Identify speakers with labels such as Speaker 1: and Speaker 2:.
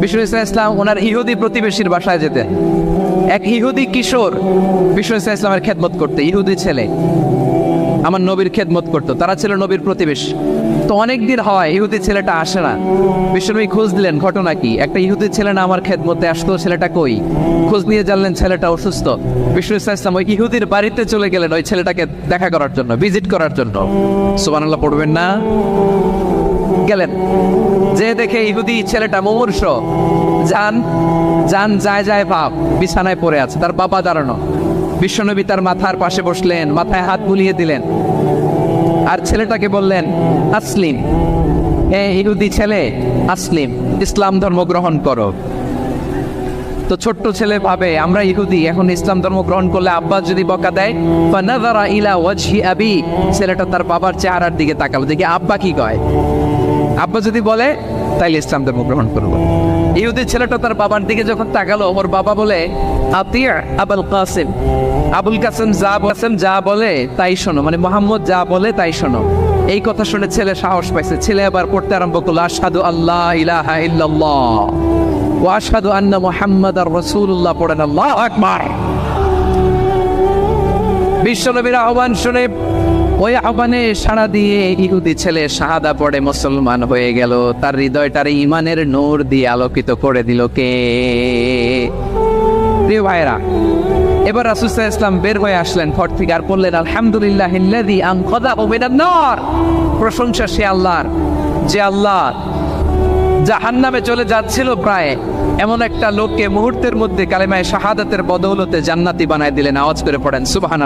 Speaker 1: বিষ্ণু ইসলাম ওনার ইহুদি প্রতিবেশীর বাসায় যেতেন। এক ইহুদি কিশোর বিষ্ণু ইসলামের খেদমত করতে, ইহুদি ছেলে আমার নবীর খেদমত করতো, তারা ছিল নবীর প্রতিবেশী। তো অনেকদিন হয় ইহুদি ছেলেটা আসে না। বিশ্বনবী খোঁজ দিলেন ঘটনা কি, একটা ইহুদি ছেলে না আমার খেদমতে আসতো, ছেলেটা কই? খোঁজ নিয়ে জানলেন ছেলেটা অসুস্থ। বিষ্ণু ইসলাম ওই ইহুদির বাড়িতে চলে গেলেন ওই ছেলেটাকে দেখা করার জন্য, ভিজিট করার জন্য। সুবহানাল্লাহ পড়বেন না? গেলেন, যে দেখে ইহুদি ছেলেটা মুমূর্ষ, জান যায় ভাব, বিছানায় পড়ে আছে, তার বাবা দাঁড়ানো। বিশ্বনবী তার মাথার পাশে বসলেন, মাথায় হাত বুলিয়ে দিলেন, আর ছেলেটাকে বললেন আসলিম, ইহুদি ছেলে আসলিম, ইসলাম ধর্ম গ্রহণ করো। তো ছোট্ট ছেলে ভাবে আমরা ইহুদি, এখন ইসলাম ধর্ম গ্রহণ করলে আব্বা যদি বকা দেয়, ফানাযারা ইলা ওয়াজহি আবি, ছেলেটা তার বাবার চেহারার দিকে তাকালো, দেখি আব্বা কি কয়। আব্বা যদি বলে তাইলে ইসলাম ধর্ম গ্রহণ করব। ইহুদি ছেলেটা তার বাবার দিকে যখন তাকালো, ওর বাবা বলে আতিয়া আবুল কাসিম, আবুল কাসিম যা বলে তাই শোনো, মানে মোহাম্মদ যা বলে তাই শোনো। এই কথা শুনে ছেলে সাহস পাইছে, ছেলে আবার পড়তে আরম্ভ করলো আশহাদু আল্লাহ ইলাহা ইল্লাল্লাহ ওয়া আশহাদু আন্না মুহাম্মাদার রাসূলুল্লাহ, পড়েন আল্লাহু আকবার। বিশ্বনবীর আহ্বান শুনে ওই আহ্বানে সাড়া দিয়ে ইহুদি ছেলে শাহাদা পড়ে মুসলমান হয়ে গেল। তার হৃদয়টারে ইমানের নূর দিয়ে আলোকিত করে দিল কে? প্রিয় ভাইরা, এবার রাসূল সাল্লাল্লাহু আলাইহি ওয়াসাল্লাম বের হয়ে আসলেন ঘর থেকে, আর বললেন আলহামদুলিল্লাহিল্লাযী আনকাযাহু মিনান নার, প্রশংসা সে আল্লাহর যে আল্লাহ জাহান্নামে চলে যাচ্ছিল প্রায়, এমন একটা লোককে মুহূর্তের মধ্যে কালেমায়ে শাহাদাতের বদৌলতে জান্নাতি বানায় দিলেন। আওয়াজ করে পড়েন সুবহানাল্লাহ।